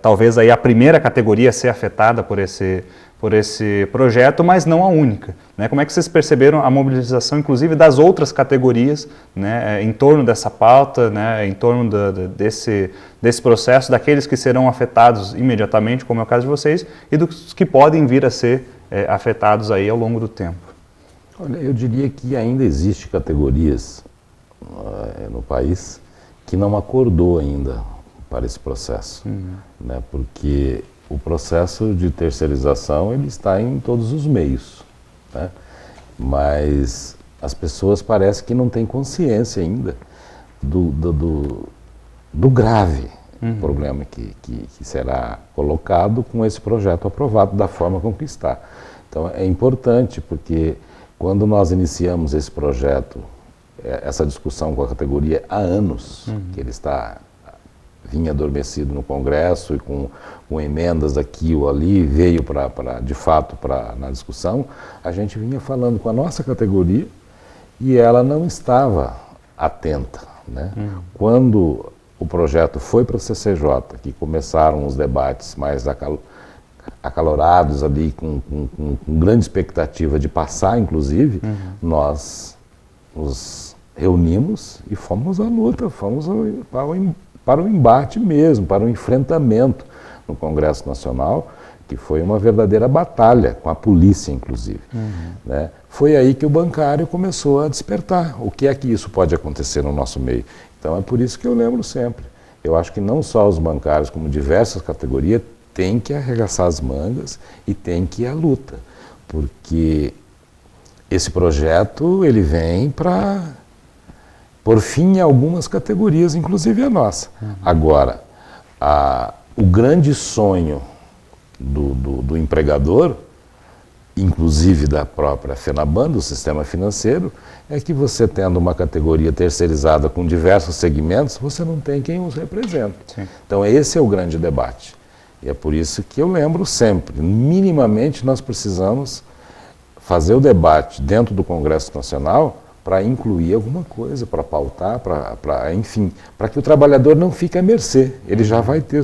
talvez aí a primeira categoria a ser afetada por esse projeto, mas não a única, né? Como é que vocês perceberam a mobilização, inclusive, das outras categorias, né, em torno dessa pauta, né, em torno desse processo, daqueles que serão afetados imediatamente, como é o caso de vocês, e dos que podem vir a ser afetados aí ao longo do tempo? Olha, eu diria que ainda existe categorias no país que não acordou ainda para esse processo, né, porque o processo de terceirização ele está em todos os meios, né? Mas as pessoas parecem que não têm consciência ainda do grave problema que será colocado com esse projeto aprovado da forma como que está. Então é importante, porque Quando nós iniciamos esse projeto, essa discussão com a categoria há anos, que ele vinha adormecido no Congresso e com emendas aqui ou ali, veio de fato na discussão, a gente vinha falando com a nossa categoria e ela não estava atenta, né? Quando o projeto foi para o CCJ, que começaram os debates mais acalorados ali, com grande expectativa de passar, inclusive, nós nos reunimos e fomos à luta, fomos para o embate mesmo, para o enfrentamento no Congresso Nacional, que foi uma verdadeira batalha, com a polícia, inclusive. Né? Foi aí que o bancário começou a despertar. O que é que isso pode acontecer no nosso meio? Então é por isso que eu lembro sempre. Eu acho que não só os bancários, como diversas categorias, têm que arregaçar as mangas e têm que ir à luta. Porque esse projeto, ele vem para por fim em algumas categorias, inclusive a nossa. Agora, o grande sonho do empregador, inclusive da própria FENABAN, do sistema financeiro, é que você tendo uma categoria terceirizada com diversos segmentos, você não tem quem os representa. Sim. Então esse é o grande debate. E é por isso que eu lembro sempre, minimamente nós precisamos fazer o debate dentro do Congresso Nacional para incluir alguma coisa, para pautar, enfim, para que o trabalhador não fique à mercê. Ele já vai ter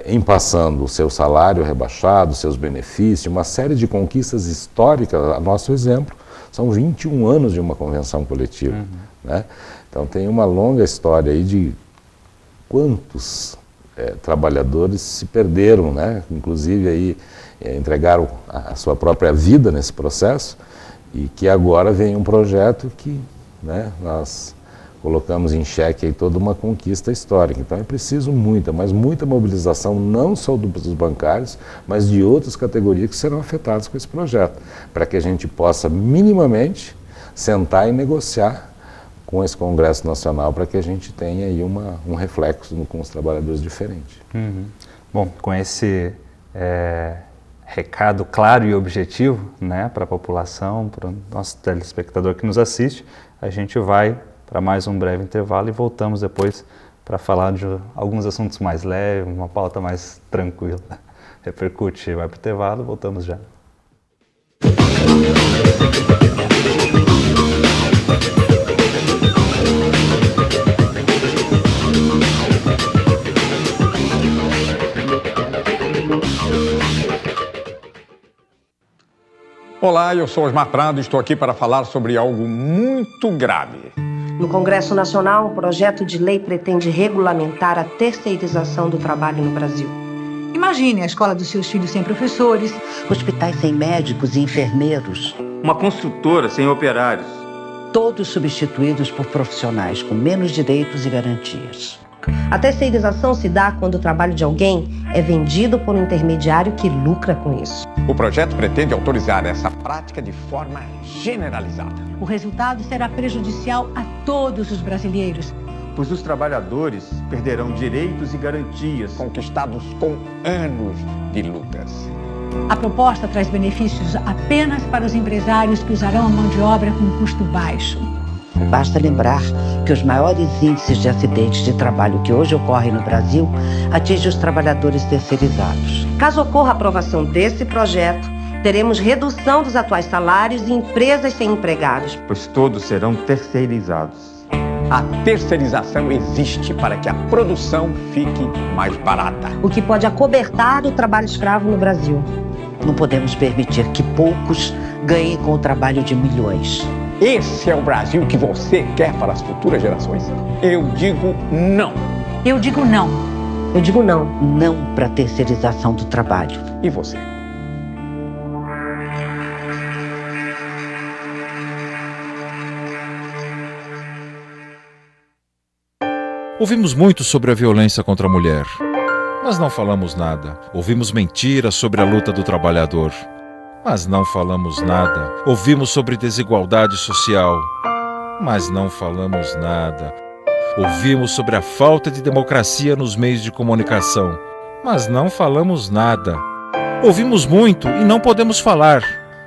em passando o seu salário rebaixado, seus benefícios, uma série de conquistas históricas. A nosso exemplo, são 21 anos de uma convenção coletiva. Né? Então tem uma longa história aí de quantos trabalhadores se perderam, né? Inclusive aí entregaram a sua própria vida nesse processo, e que agora vem um projeto que, né, nós colocamos em xeque aí toda uma conquista histórica. Então é preciso muita mobilização, não só dos bancários, mas de outras categorias que serão afetadas com esse projeto, para que a gente possa minimamente sentar e negociar com esse Congresso Nacional, para que a gente tenha aí um reflexo com os trabalhadores diferente. Bom, com esse recado claro e objetivo, né, para a população, para o nosso telespectador que nos assiste, a gente vai para mais um breve intervalo e voltamos depois para falar de alguns assuntos mais leves, uma pauta mais tranquila. Repercute, vai para o intervalo, voltamos já. Olá, eu sou Osmar Prado e estou aqui para falar sobre algo muito grave. No Congresso Nacional, um projeto de lei pretende regulamentar a terceirização do trabalho no Brasil. Imagine a escola dos seus filhos sem professores, hospitais sem médicos e enfermeiros, uma construtora sem operários. Todos substituídos por profissionais com menos direitos e garantias. A terceirização se dá quando o trabalho de alguém é vendido por um intermediário que lucra com isso. O projeto pretende autorizar essa prática de forma generalizada. O resultado será prejudicial a todos os brasileiros, pois os trabalhadores perderão direitos e garantias conquistados com anos de lutas. A proposta traz benefícios apenas para os empresários que usarão a mão de obra com custo baixo. Basta lembrar que os maiores índices de acidentes de trabalho que hoje ocorrem no Brasil atingem os trabalhadores terceirizados. Caso ocorra a aprovação desse projeto, teremos redução dos atuais salários e empresas sem empregados. Pois todos serão terceirizados. A terceirização existe para que a produção fique mais barata, o que pode acobertar o trabalho escravo no Brasil. Não podemos permitir que poucos ganhem com o trabalho de milhões. Esse é o Brasil que você quer para as futuras gerações? Eu digo não. Eu digo não. Eu digo não. Não para a terceirização do trabalho. E você? Ouvimos muito sobre a violência contra a mulher, mas não falamos nada. Ouvimos mentiras sobre a luta do trabalhador, mas não falamos nada. Ouvimos sobre desigualdade social, mas não falamos nada. Ouvimos sobre a falta de democracia nos meios de comunicação, mas não falamos nada. Ouvimos muito e não podemos falar.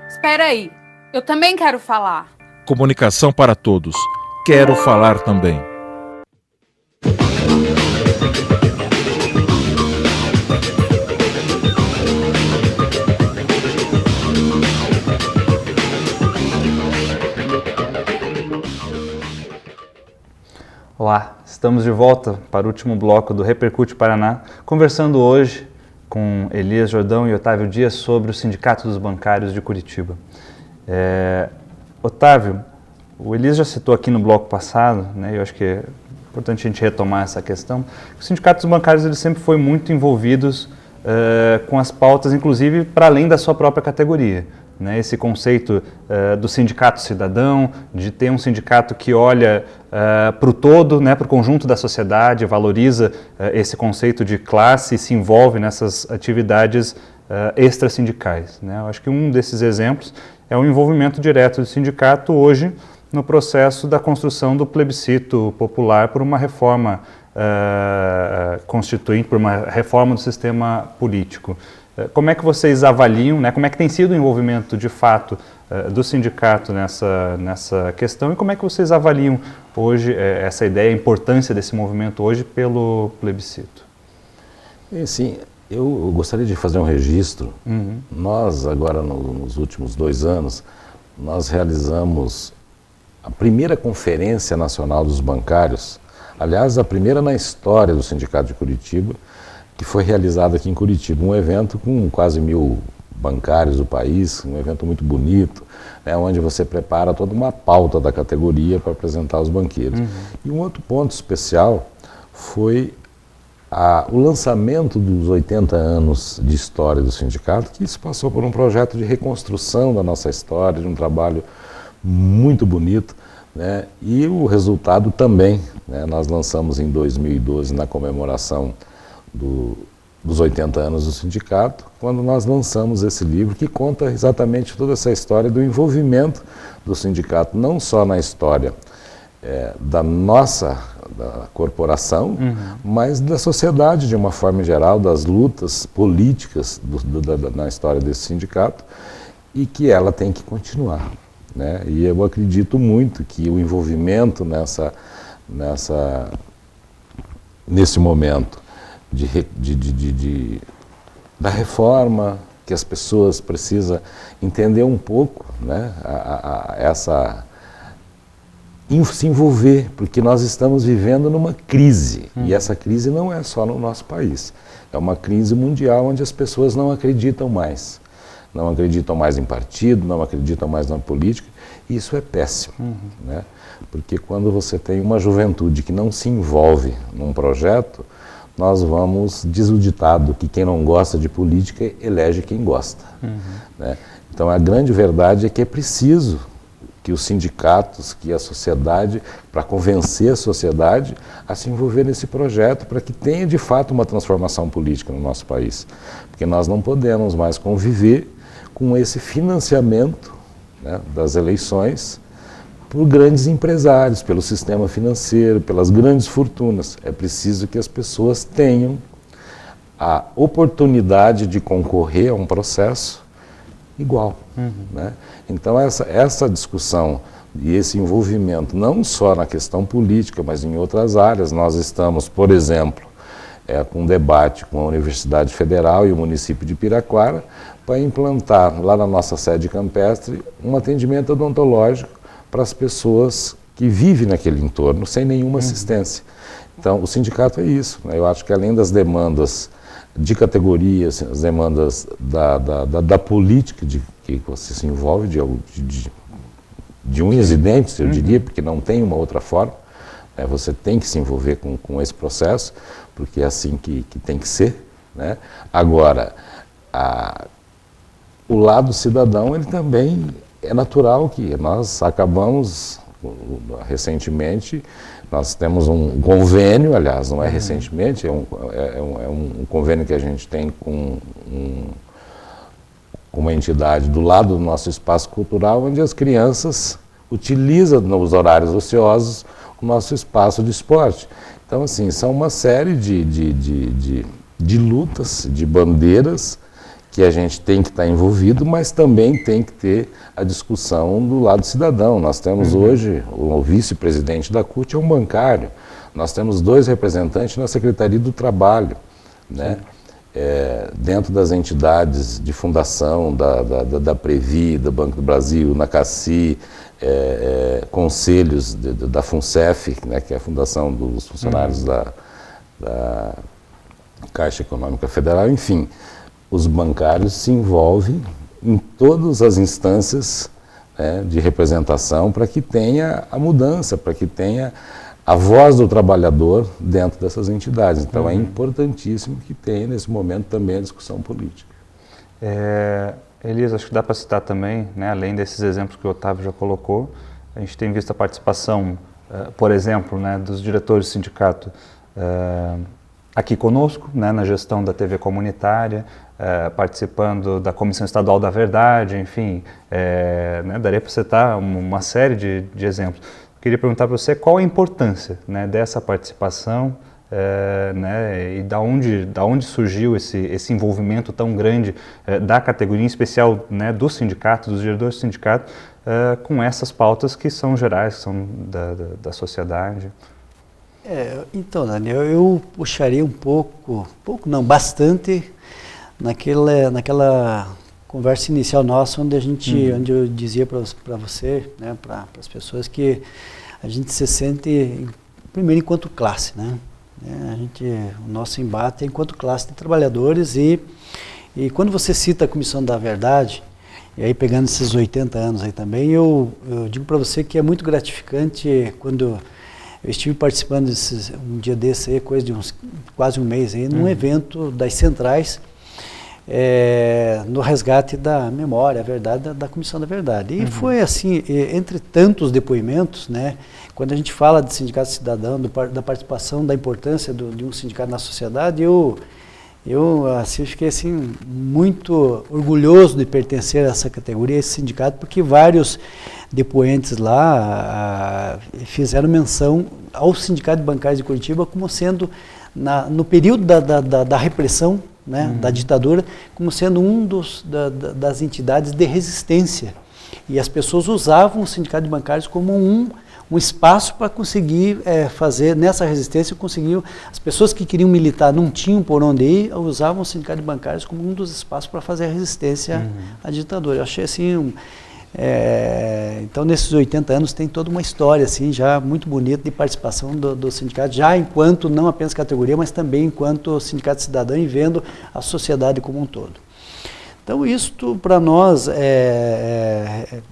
Espera aí, Eu também quero falar. Comunicação para todos. Quero falar também. Olá, estamos de volta para o último bloco do Repercute Paraná, conversando hoje com Elias Jordão e Otávio Dias sobre o Sindicato dos Bancários de Curitiba. Otávio, o Elias já citou aqui no bloco passado, né, eu acho que é importante a gente retomar essa questão, que os sindicatos bancários eles sempre foram muito envolvidos com as pautas, inclusive para além da sua própria categoria. Né, esse conceito do sindicato cidadão, de ter um sindicato que olha para o todo, né, para o conjunto da sociedade, valoriza esse conceito de classe e se envolve nessas atividades extrasindicais. Né? Eu acho que um desses exemplos é o envolvimento direto do sindicato hoje no processo da construção do plebiscito popular por uma reforma constituinte, por uma reforma do sistema político. Como é que vocês avaliam, né, como é que tem sido o envolvimento de fato do sindicato nessa questão e como é que vocês avaliam hoje essa ideia, a importância desse movimento hoje pelo plebiscito? Sim, eu gostaria de fazer um registro. Nós agora nos últimos 2 anos, nós realizamos a primeira Conferência Nacional dos Bancários, aliás a primeira na história do Sindicato de Curitiba, que foi realizado aqui em Curitiba, um evento com quase 1000 bancários do país, um evento muito bonito, né, onde você prepara toda uma pauta da categoria para apresentar os banqueiros. E um outro ponto especial foi o lançamento dos 80 anos de história do sindicato, que isso passou por um projeto de reconstrução da nossa história, de um trabalho muito bonito, né, e o resultado também, né, nós lançamos em 2012 na comemoração dos 80 anos do sindicato, quando nós lançamos esse livro que conta exatamente toda essa história do envolvimento do sindicato, não só na história da nossa corporação, mas da sociedade de uma forma geral, das lutas políticas na história desse sindicato e que ela tem que continuar. Né? E eu acredito muito que o envolvimento nesse momento da reforma, que as pessoas precisam entender um pouco, né, se envolver, porque nós estamos vivendo numa crise, e essa crise não é só no nosso país, é uma crise mundial onde as pessoas não acreditam mais em partido, não acreditam mais na política, e isso é péssimo, né, porque quando você tem uma juventude que não se envolve num projeto, nós vamos, diz o ditado, que quem não gosta de política elege quem gosta. Né? Então a grande verdade é que é preciso que os sindicatos, que a sociedade, para convencer a sociedade a se envolver nesse projeto, para que tenha de fato uma transformação política no nosso país. Porque nós não podemos mais conviver com esse financiamento, né, das eleições por grandes empresários, pelo sistema financeiro, pelas grandes fortunas. É preciso que as pessoas tenham a oportunidade de concorrer a um processo igual. Né? Então essa discussão e esse envolvimento, não só na questão política, mas em outras áreas, nós estamos, por exemplo, com um debate com a Universidade Federal e o município de Piraquara para implantar lá na nossa sede campestre um atendimento odontológico para as pessoas que vivem naquele entorno sem nenhuma assistência. Então, o sindicato é isso, né? Eu acho que além das demandas de categorias, as demandas da política de que você se envolve, de unhas e dentes, eu diria, porque não tem uma outra forma, né? Você tem que se envolver com esse processo, porque é assim que tem que ser. Né? Agora, o lado cidadão, ele também é natural que nós acabamos, recentemente, nós temos um convênio, aliás, não é recentemente, é um convênio que a gente tem com uma entidade do lado do nosso espaço cultural, onde as crianças utilizam nos horários ociosos o nosso espaço de esporte. Então, assim, são uma série de lutas, de bandeiras que a gente tem que estar envolvido, mas também tem que ter a discussão do lado cidadão. Nós temos hoje, o vice-presidente da CUT é um bancário, nós temos 2 representantes na Secretaria do Trabalho, né? Dentro das entidades de fundação, da Previ, do Banco do Brasil, na CACI, conselhos da FUNCEF, né, que é a fundação dos funcionários da Caixa Econômica Federal, enfim, os bancários se envolvem em todas as instâncias, né, de representação para que tenha a mudança, para que tenha a voz do trabalhador dentro dessas entidades. Então é importantíssimo que tenha nesse momento também a discussão política. Elias, acho que dá para citar também, né, além desses exemplos que o Otávio já colocou, a gente tem visto a participação, por exemplo, né, dos diretores do sindicato aqui conosco, né, na gestão da TV comunitária, participando da Comissão Estadual da Verdade, enfim, né, daria para citar uma série de exemplos. Queria perguntar para você qual a importância, né, dessa participação, né, e da onde surgiu esse envolvimento tão grande da categoria, em especial, né, do sindicato, dos diretores do sindicato, com essas pautas que são gerais, que são da sociedade. Então, Daniel, eu puxaria bastante naquela conversa inicial nossa, onde onde eu dizia para você, né, para as pessoas, que a gente se sente, primeiro, enquanto classe, né? O nosso embate é enquanto classe de trabalhadores, e quando você cita a Comissão da Verdade, e aí pegando esses 80 anos aí também, eu digo para você que é muito gratificante quando eu estive participando um dia desse aí, coisa de quase um mês aí, num evento das centrais, no resgate da memória, a verdade, da Comissão da Verdade. E foi assim, entre tantos depoimentos, né, quando a gente fala de sindicato cidadão, da participação, da importância de um sindicato na sociedade, eu fiquei assim, muito orgulhoso de pertencer a essa categoria, a esse sindicato, porque vários depoentes lá fizeram menção ao Sindicato de Bancários de Curitiba como sendo, no período da repressão, né, da ditadura, como sendo das entidades de resistência. E as pessoas usavam o Sindicato de Bancários como um espaço para conseguir fazer, nessa resistência, as pessoas que queriam militar não tinham por onde ir, usavam o Sindicato de Bancários como um dos espaços para fazer a resistência à ditadura. Eu achei assim, então nesses 80 anos tem toda uma história assim, já muito bonita de participação do sindicato, já enquanto não apenas categoria, mas também enquanto sindicato cidadão, e vendo a sociedade como um todo. Então isso para nós,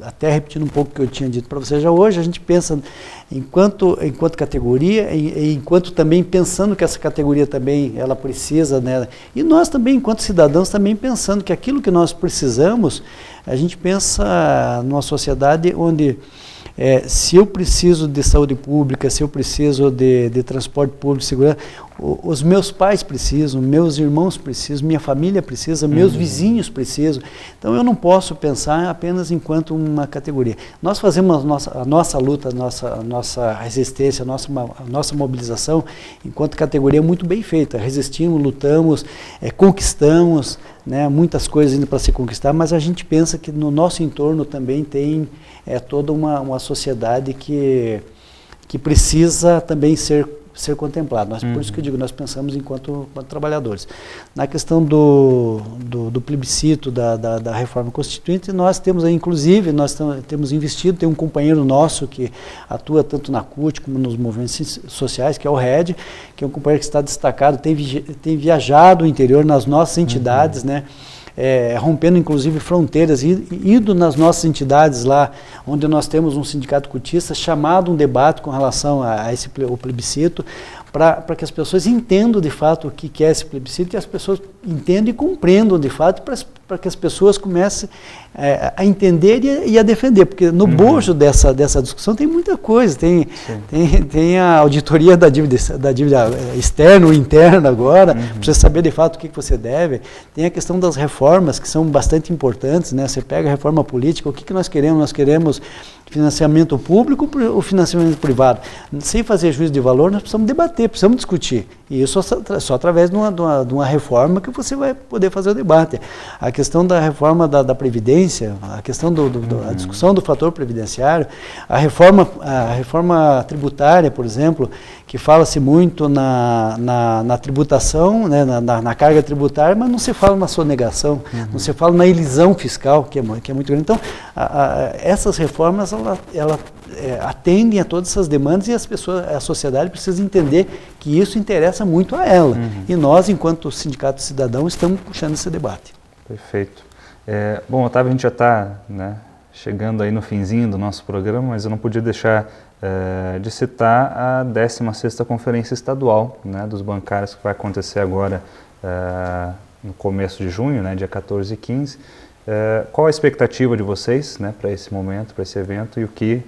até repetindo um pouco o que eu tinha dito para você já hoje, a gente pensa enquanto categoria, e enquanto também pensando que essa categoria também ela precisa, né, e nós também enquanto cidadãos também pensando que aquilo que nós precisamos, a gente pensa numa sociedade onde se eu preciso de saúde pública, se eu preciso de transporte público, segurança, os meus pais precisam, meus irmãos precisam, minha família precisa, meus vizinhos precisam. Então eu não posso pensar apenas enquanto uma categoria. Nós fazemos a nossa luta, a nossa resistência, a nossa mobilização enquanto categoria muito bem feita. Resistimos, lutamos, conquistamos, né, muitas coisas ainda para se conquistar, mas a gente pensa que no nosso entorno também tem toda uma sociedade que precisa também ser contemplado. Por isso que eu digo, nós pensamos enquanto trabalhadores. Na questão do plebiscito, da reforma constituinte, nós temos aí, inclusive, temos investido, tem um companheiro nosso que atua tanto na CUT como nos movimentos sociais, que é o RED, que é um companheiro que está destacado, tem viajado o interior nas nossas entidades, né? Rompendo inclusive fronteiras, indo nas nossas entidades lá, onde nós temos um sindicato cutista, chamado um debate com relação a o plebiscito, para que as pessoas entendam de fato o que é esse plebiscito, e as pessoas entendam e compreendam de fato, para que as pessoas comecem a entender e a defender, porque no bojo dessa discussão tem muita coisa, tem a auditoria da dívida externa ou interna agora, para você saber de fato o que você deve, tem a questão das reformas, que são bastante importantes, né? Você pega a reforma política, o que nós queremos? Nós queremos financiamento público ou financiamento privado? Sem fazer juízo de valor, nós precisamos debater debater, precisamos discutir. E isso só através de uma reforma que você vai poder fazer o debate. A questão da reforma da Previdência, a questão da discussão do fator previdenciário, a reforma tributária, por exemplo, que fala-se muito na tributação, né, na carga tributária, mas não se fala na sonegação, não se fala na elisão fiscal, que é muito grande. Então, essas reformas, ela atendem a todas essas demandas, e a sociedade precisa entender que isso interessa muito a ela. E nós, enquanto Sindicato Cidadão, estamos puxando esse debate. Perfeito. Bom, Otávio, a gente já está, né, chegando aí no finzinho do nosso programa, mas eu não podia deixar de citar a 16ª Conferência Estadual, né, dos bancários, que vai acontecer agora no começo de junho, né, dia 14 e 15. Qual a expectativa de vocês, né, para esse momento, para esse evento, e o que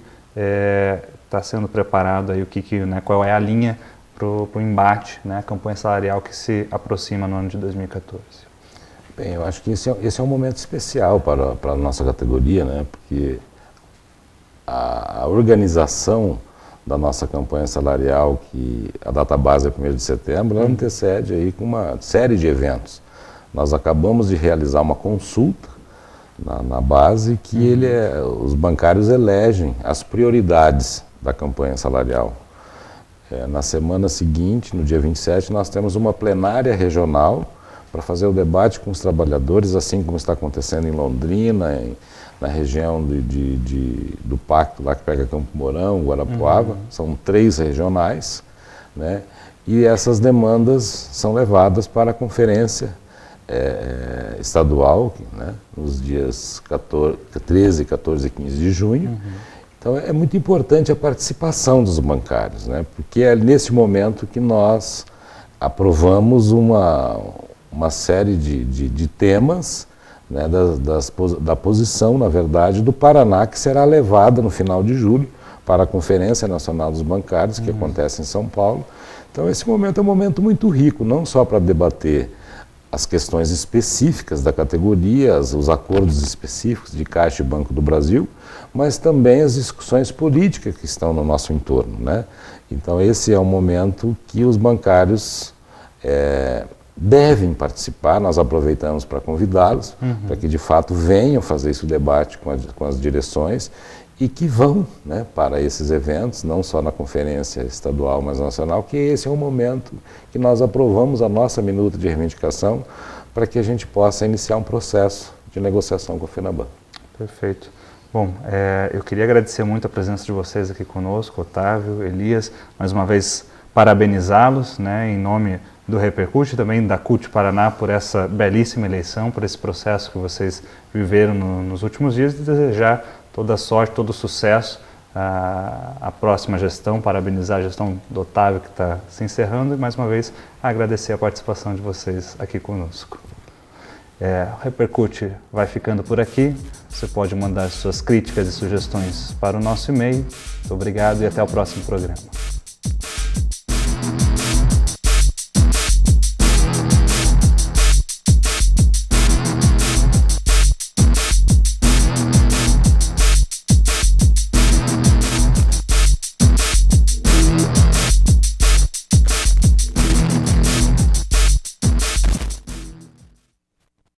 está sendo preparado, aí, né, qual é a linha para o embate, né, a campanha salarial que se aproxima no ano de 2014? Bem, eu acho que esse é um momento especial para a nossa categoria, né, porque a organização da nossa campanha salarial, que a data base é 1º de setembro, ela antecede aí com uma série de eventos. Nós acabamos de realizar uma consulta na base que os bancários elegem as prioridades da campanha salarial. Na semana seguinte, no dia 27, nós temos uma plenária regional para fazer o debate com os trabalhadores, assim como está acontecendo em Londrina, na região do Pacto, lá que pega Campo Mourão, Guarapuava. São 3 regionais, né? E essas demandas são levadas para a conferência estadual, né, nos dias 13, 14 e 15 de junho. Então é muito importante a participação dos bancários, né, porque é nesse momento que nós aprovamos uma série de temas, né, da posição, na verdade, do Paraná, que será levada no final de julho para a Conferência Nacional dos Bancários, que acontece em São Paulo. Então esse momento é um momento muito rico, não só para debater as questões específicas da categoria, os acordos específicos de Caixa e Banco do Brasil, mas também as discussões políticas que estão no nosso entorno, né? Então esse é um momento que os bancários devem participar. Nós aproveitamos para convidá-los, para que de fato venham fazer esse debate com as direções e que vão, né, para esses eventos, não só na conferência estadual, mas nacional, que esse é o momento que nós aprovamos a nossa minuta de reivindicação para que a gente possa iniciar um processo de negociação com a FENABAN. Perfeito. Bom, eu queria agradecer muito a presença de vocês aqui conosco, Otávio, Elias, mais uma vez parabenizá-los, né, em nome do Repercute e também da CUT Paraná por essa belíssima eleição, por esse processo que vocês viveram nos últimos dias, e desejar toda a sorte, todo o sucesso à próxima gestão, parabenizar a gestão do Otávio que está se encerrando e mais uma vez agradecer a participação de vocês aqui conosco. O Repercute vai ficando por aqui. Você pode mandar suas críticas e sugestões para o nosso e-mail. Muito obrigado e até o próximo programa.